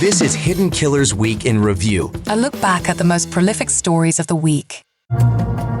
This is Hidden Killers Week in Review. A look back at the most prolific stories of the week.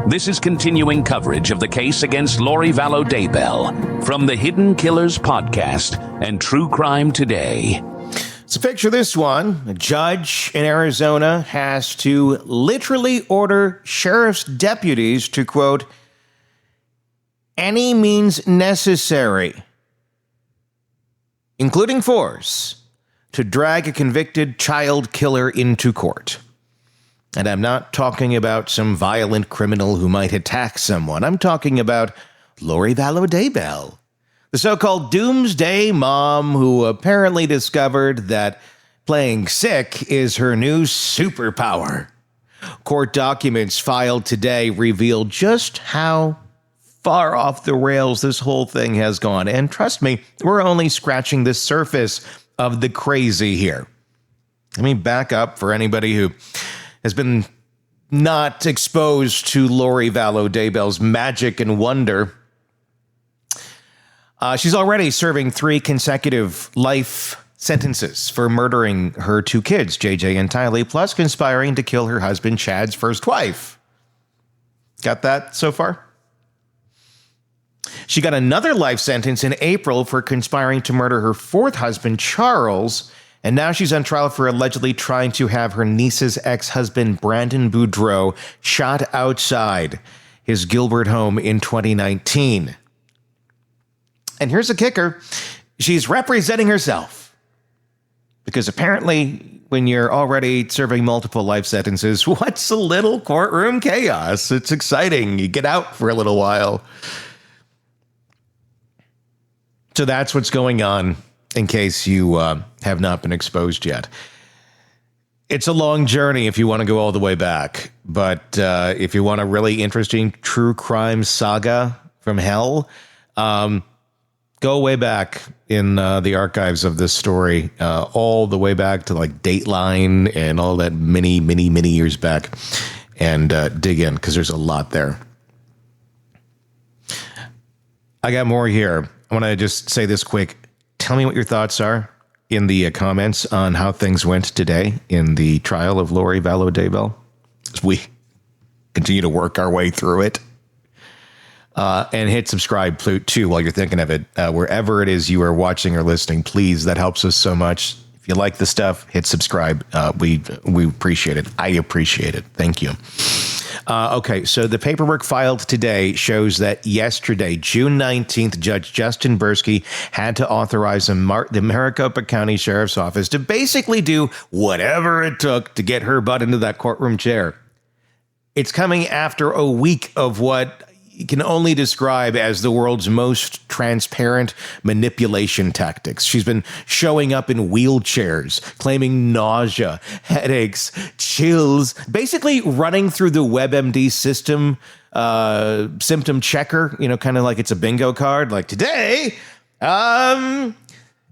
This is continuing coverage of the case against Lori Vallow Daybell from the Hidden Killers podcast and True Crime Today. So picture this one. A judge in Arizona has to literally order sheriff's deputies to, quote, any means necessary, including force, to drag a convicted child killer into court. And I'm not talking about some violent criminal who might attack someone. I'm talking about Lori Vallow Daybell, the so-called doomsday mom who apparently discovered that playing sick is her new superpower. Court documents filed today reveal just how far off the rails this whole thing has gone. And trust me, we're only scratching the surface of the crazy here. Let me back up for anybody who has been not exposed to Lori Vallow Daybell's magic and wonder. She's already serving 3 consecutive life sentences for murdering her 2 kids, JJ and Tylee, plus conspiring to kill her husband, Chad's first wife. Got that so far? She got another life sentence in April for conspiring to murder her 4th husband, Charles, and now she's on trial for allegedly trying to have her niece's ex-husband, Brandon Boudreaux, shot outside his Gilbert home in 2019. And here's the kicker. She's representing herself. Because apparently, when you're already serving multiple life sentences, what's a little courtroom chaos? It's exciting. You get out for a little while. So that's what's going on, in case you have not been exposed yet. It's a long journey if you want to go all the way back. But if you want a really interesting true crime saga from hell, go way back in the archives of this story, all the way back to like Dateline and all that many years back, and dig in, because there's a lot there. I got more here. I want to just say this quick. Tell me what your thoughts are in the comments on how things went today in the trial of Lori Vallow Daybell as we continue to work our way through it. And hit subscribe too while you're thinking of it. Wherever it is you are watching or listening, please, that helps us so much. If you like the stuff, hit subscribe. We appreciate it. I appreciate it. Thank you. Okay, so the paperwork filed today shows that yesterday, June 19th, Judge Justin Brueski had to authorize the Maricopa County Sheriff's Office to basically do whatever it took to get her butt into that courtroom chair. It's coming after a week of what you can only describe as the world's most transparent manipulation tactics. She's been showing up in wheelchairs, claiming nausea, headaches, chills, basically running through the WebMD system symptom checker, kind of like it's a bingo card. Like, today,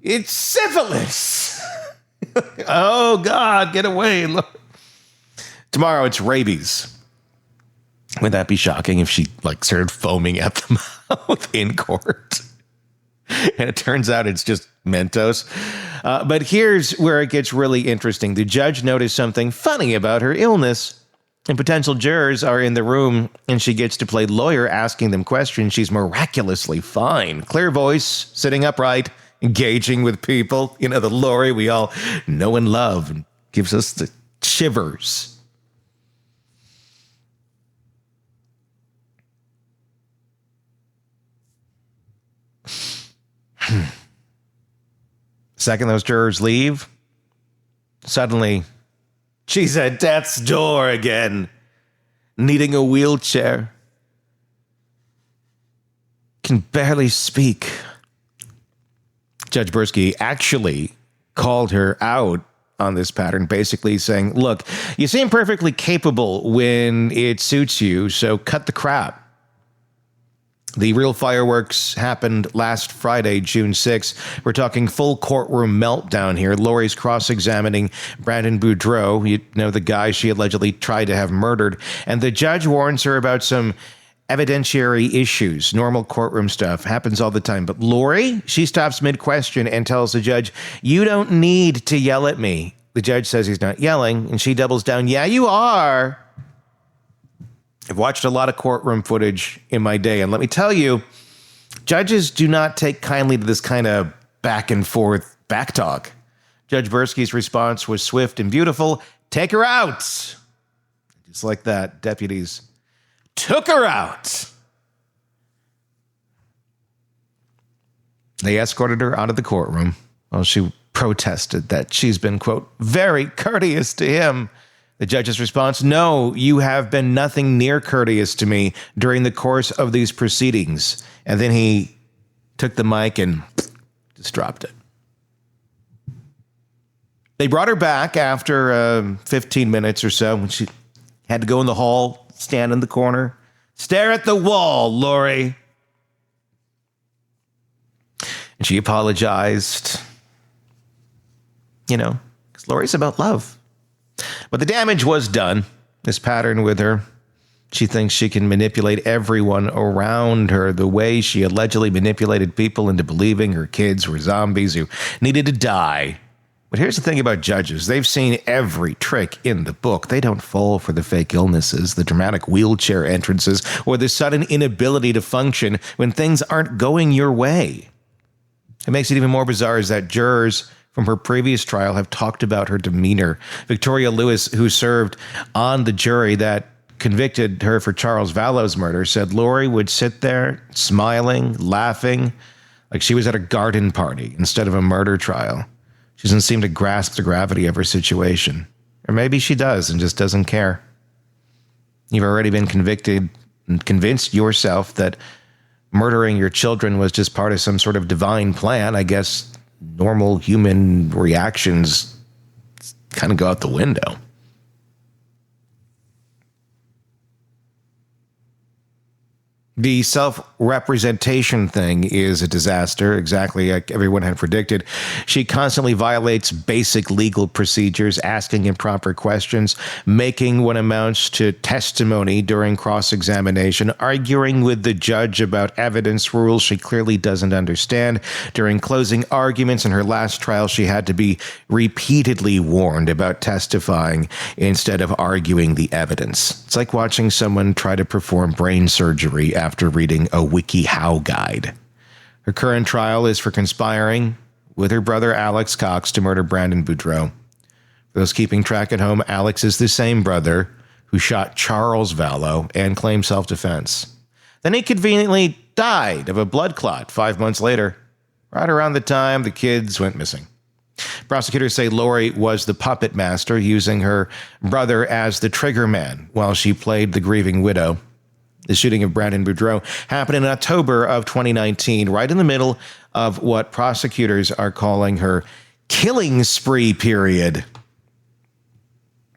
it's syphilis. Oh, God, get away. Look. Tomorrow, it's rabies. Would that be shocking if she started foaming at the mouth in court? And it turns out it's just Mentos. But here's where it gets really interesting. The judge noticed something funny about her illness, and potential jurors are in the room, and she gets to play lawyer asking them questions. She's miraculously fine. Clear voice, sitting upright, engaging with people. The Lori we all know and love, and gives us the shivers. Second those jurors leave, suddenly she's at death's door again, needing a wheelchair. Can barely speak. Judge Brueski actually called her out on this pattern, basically saying, look, you seem perfectly capable when it suits you, so cut the crap. The real fireworks happened last Friday, June 6th. We're talking full courtroom meltdown here. Lori's cross-examining Brandon Boudreaux, the guy she allegedly tried to have murdered. And the judge warns her about some evidentiary issues, normal courtroom stuff, happens all the time. But Lori, she stops mid-question and tells the judge, "You don't need to yell at me." The judge says he's not yelling, and she doubles down, "Yeah, you are." I've watched a lot of courtroom footage in my day, and let me tell you, judges do not take kindly to this kind of back and forth backtalk. Judge Brueski's response was swift and beautiful. "Take her out." Just like that, deputies took her out. They escorted her out of the courtroom while she protested that she's been, quote, "very courteous to him." The judge's response, "No, you have been nothing near courteous to me during the course of these proceedings." And then he took the mic and just dropped it. They brought her back after 15 minutes or so when she had to go in the hall, stand in the corner, stare at the wall, Lori. And she apologized, because Lori's about love. But the damage was done. This pattern with her. She thinks she can manipulate everyone around her the way she allegedly manipulated people into believing her kids were zombies who needed to die. But here's the thing about judges. They've seen every trick in the book. They don't fall for the fake illnesses, the dramatic wheelchair entrances, or the sudden inability to function when things aren't going your way. It makes it even more bizarre is that jurors from her previous trial have talked about her demeanor. Victoria Lewis, who served on the jury that convicted her for Charles Vallow's murder, said Lori would sit there smiling, laughing, like she was at a garden party instead of a murder trial. She doesn't seem to grasp the gravity of her situation. Or maybe she does and just doesn't care. You've already been convicted and convinced yourself that murdering your children was just part of some sort of divine plan. I guess normal human reactions kind of go out the window. The self-representation thing is a disaster, exactly like everyone had predicted. She constantly violates basic legal procedures, asking improper questions, making what amounts to testimony during cross-examination, arguing with the judge about evidence rules she clearly doesn't understand. During closing arguments in her last trial, she had to be repeatedly warned about testifying instead of arguing the evidence. It's like watching someone try to perform brain surgery after reading a WikiHow guide. Her current trial is for conspiring with her brother Alex Cox to murder Brandon Boudreau. For those keeping track at home, Alex is the same brother who shot Charles Vallow and claimed self-defense. Then he conveniently died of a blood clot 5 months later, right around the time the kids went missing. Prosecutors say Lori was the puppet master, using her brother as the trigger man while she played the grieving widow. The shooting of Brandon Boudreau happened in October of 2019, right in the middle of what prosecutors are calling her killing spree period.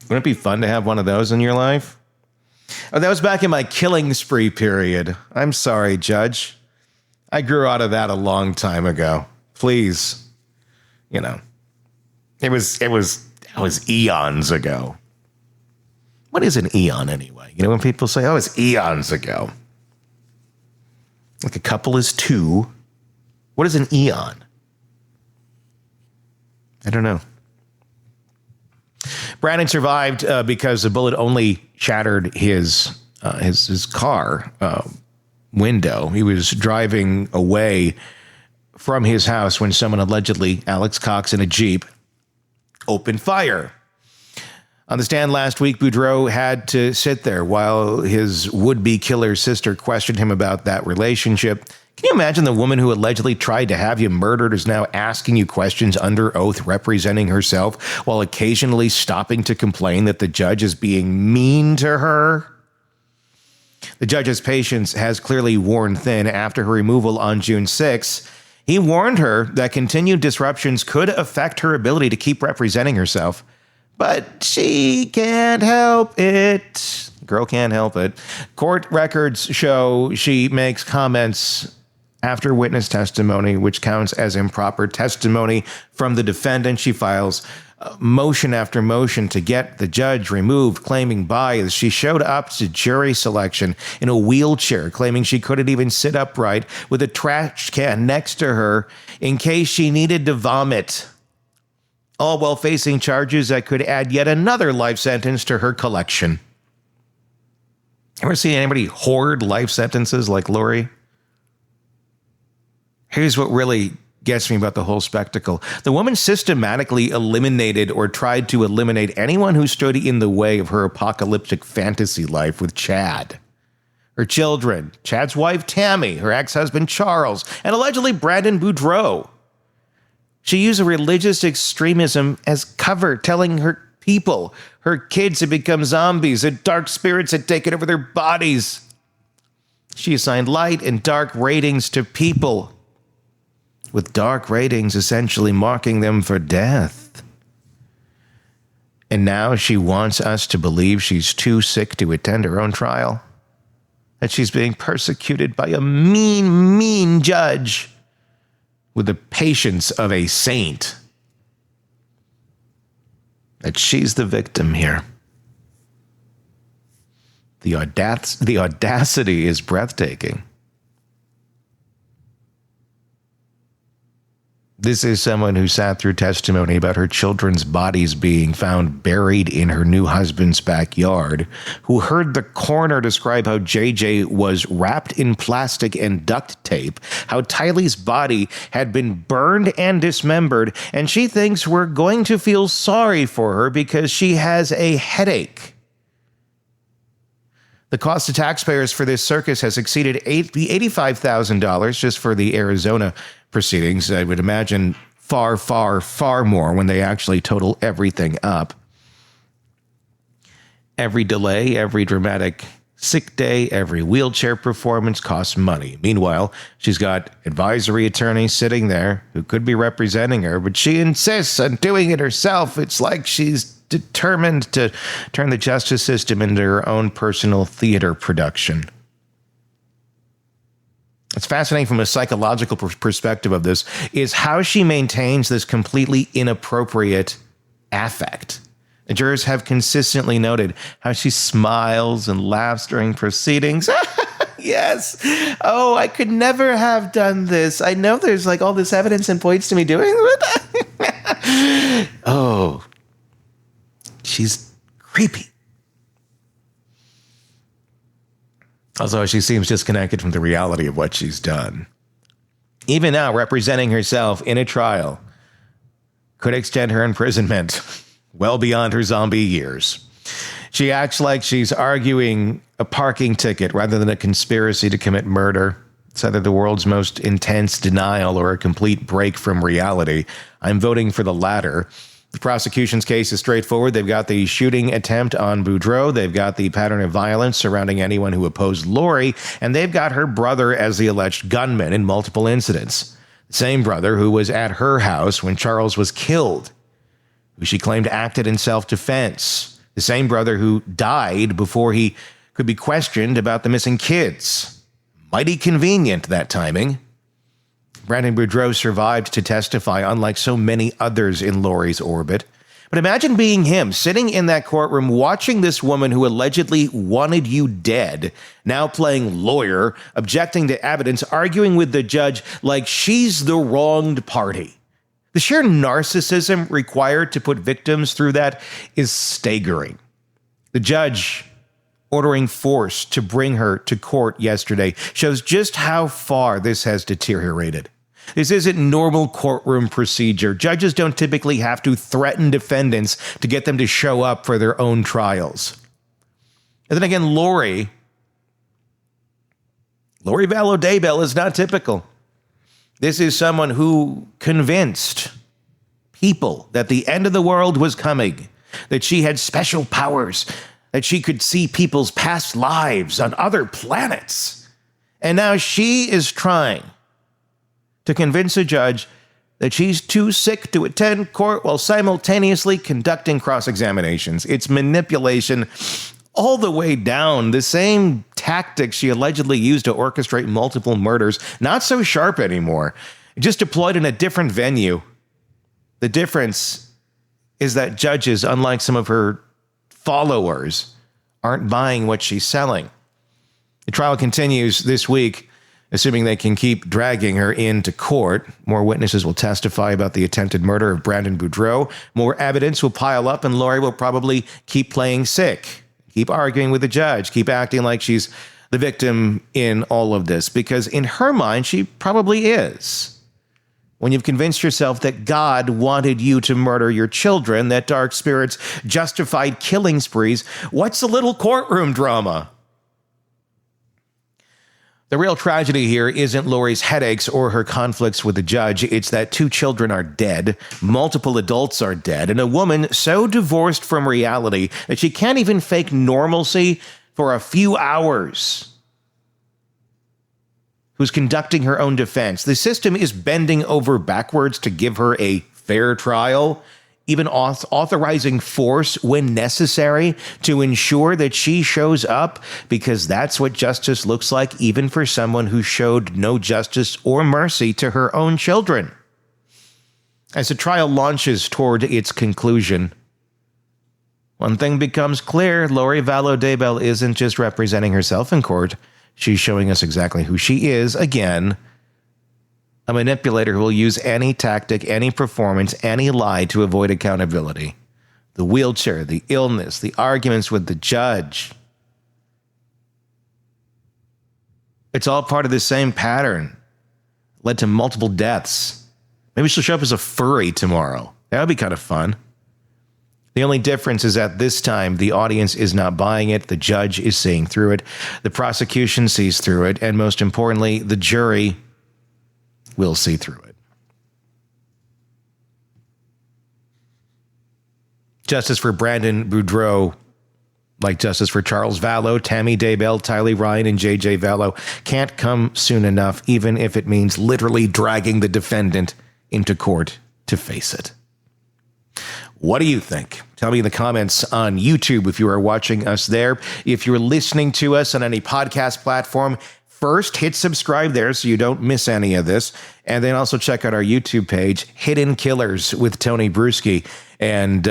Wouldn't it be fun to have one of those in your life? Oh, that was back in my killing spree period. I'm sorry, Judge. I grew out of that a long time ago. Please. It was eons ago. What is an eon anyway? When people say, "Oh, it's eons ago." Like a couple is two. What is an eon? I don't know. Brandon survived because the bullet only shattered his car window. He was driving away from his house when someone allegedly, Alex Cox in a Jeep, opened fire. On the stand last week, Boudreau had to sit there while his would-be killer's sister questioned him about that relationship. Can you imagine the woman who allegedly tried to have you murdered is now asking you questions under oath, representing herself, while occasionally stopping to complain that the judge is being mean to her? The judge's patience has clearly worn thin after her removal on June 6. He warned her that continued disruptions could affect her ability to keep representing herself. But she can't help it. Girl can't help it. Court records show she makes comments after witness testimony, which counts as improper testimony from the defendant. She files motion after motion to get the judge removed, claiming bias. She showed up to jury selection in a wheelchair, claiming she couldn't even sit upright with a trash can next to her in case she needed to vomit. All while facing charges that could add yet another life sentence to her collection. Ever seen anybody hoard life sentences like Lori? Here's what really gets me about the whole spectacle. The woman systematically eliminated or tried to eliminate anyone who stood in the way of her apocalyptic fantasy life with Chad. Her children, Chad's wife Tammy, her ex-husband Charles, and allegedly Brandon Boudreaux. She used religious extremism as cover, telling her people, her kids had become zombies, that dark spirits had taken over their bodies. She assigned light and dark ratings to people, with dark ratings essentially marking them for death. And now she wants us to believe she's too sick to attend her own trial, that she's being persecuted by a mean, mean judge with the patience of a saint. That she's the victim here. The audacity is breathtaking. This is someone who sat through testimony about her children's bodies being found buried in her new husband's backyard, who heard the coroner describe how JJ was wrapped in plastic and duct tape, how Tylee's body had been burned and dismembered, and she thinks we're going to feel sorry for her because she has a headache. The cost to taxpayers for this circus has exceeded $85,000 just for the Arizona proceedings. I would imagine far, far, far more when they actually total everything up. Every delay, every dramatic sick day, every wheelchair performance costs money. Meanwhile, she's got advisory attorneys sitting there who could be representing her, but she insists on doing it herself. It's like she's determined to turn the justice system into her own personal theater production. What's fascinating from a psychological perspective of this is how she maintains this completely inappropriate affect. The jurors have consistently noted how she smiles and laughs during proceedings. Yes. Oh, I could never have done this. I know there's like all this evidence and points to me doing it. Oh, she's creepy. Also, she seems disconnected from the reality of what she's done. Even now, representing herself in a trial could extend her imprisonment well beyond her zombie years. She acts like she's arguing a parking ticket rather than a conspiracy to commit murder. It's either the world's most intense denial or a complete break from reality. I'm voting for the latter. The prosecution's case is straightforward. They've got the shooting attempt on Boudreaux. They've got the pattern of violence surrounding anyone who opposed Lori. And they've got her brother as the alleged gunman in multiple incidents. The same brother who was at her house when Charles was killed, who she claimed acted in self-defense. The same brother who died before he could be questioned about the missing kids. Mighty convenient, that timing. Brandon Boudreaux survived to testify, unlike so many others in Lori's orbit. But imagine being him, sitting in that courtroom, watching this woman who allegedly wanted you dead, now playing lawyer, objecting to evidence, arguing with the judge like she's the wronged party. The sheer narcissism required to put victims through that is staggering. The judge ordering force to bring her to court yesterday shows just how far this has deteriorated. This isn't normal courtroom procedure. Judges don't typically have to threaten defendants to get them to show up for their own trials. And then again, Lori Vallow Daybell is not typical. This is someone who convinced people that the end of the world was coming, that she had special powers, that she could see people's past lives on other planets. And now she is trying to convince a judge that she's too sick to attend court while simultaneously conducting cross-examinations. It's manipulation all the way down. The same tactics she allegedly used to orchestrate multiple murders, not so sharp anymore, just deployed in a different venue. The difference is that judges, unlike some of her followers, aren't buying what she's selling. The trial continues this week, assuming they can keep dragging her into court. More witnesses will testify about the attempted murder of Brandon Boudreau. More evidence will pile up, and Lori will probably keep playing sick, keep arguing with the judge, keep acting like she's the victim in all of this, because in her mind, she probably is. When you've convinced yourself that God wanted you to murder your children, that dark spirits justified killing sprees, what's a little courtroom drama? The real tragedy here isn't Lori's headaches or her conflicts with the judge. It's that 2 children are dead, multiple adults are dead, and a woman so divorced from reality that she can't even fake normalcy for a few hours, who's conducting her own defense. The system is bending over backwards to give her a fair trial, even authorizing force when necessary to ensure that she shows up, because that's what justice looks like, even for someone who showed no justice or mercy to her own children. As the trial launches toward its conclusion, one thing becomes clear: Lori Vallow Daybell isn't just representing herself in court. She's showing us exactly who she is, again, a manipulator who will use any tactic, any performance, any lie to avoid accountability. The wheelchair, the illness, the arguments with the judge. It's all part of the same pattern. Led to multiple deaths. Maybe she'll show up as a furry tomorrow. That would be kind of fun. The only difference is that this time the audience is not buying it, the judge is seeing through it, the prosecution sees through it, and most importantly, the jury will see through it. Justice for Brandon Boudreau, like justice for Charles Vallow, Tammy Daybell, Tylee Ryan, and J.J. Vallow, can't come soon enough, even if it means literally dragging the defendant into court to face it. What do you think? Tell me in the comments on YouTube if you are watching us there. If you're listening to us on any podcast platform, first hit subscribe there so you don't miss any of this. And then also check out our YouTube page, Hidden Killers with Tony Brueski. And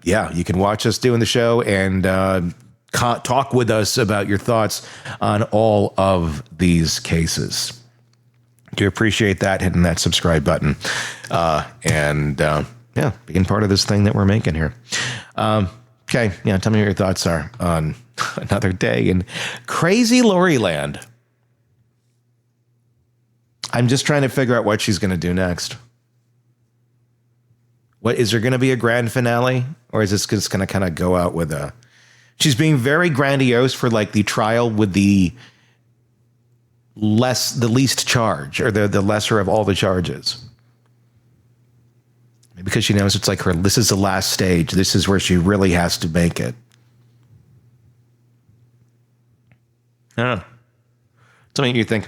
you can watch us doing the show and talk with us about your thoughts on all of these cases. Do appreciate that, hitting that subscribe button. Being part of this thing that we're making here. Tell me what your thoughts are on another day in crazy Lori land. I'm just trying to figure out what she's going to do next. What is there going to be a grand finale, or is this just going to kind of go out with a? She's being very grandiose for like the trial with the least charge, or the lesser of all the charges. Because she knows it's like this is the last stage. This is where she really has to make it. I don't know. Tell me what you think.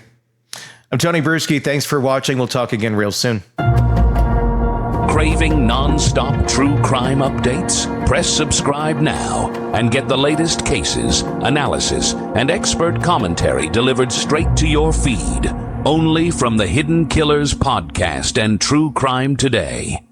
I'm Tony Brueski. Thanks for watching. We'll talk again real soon. Craving non-stop true crime updates? Press subscribe now and get the latest cases, analysis, and expert commentary delivered straight to your feed. Only from the Hidden Killers podcast and True Crime Today.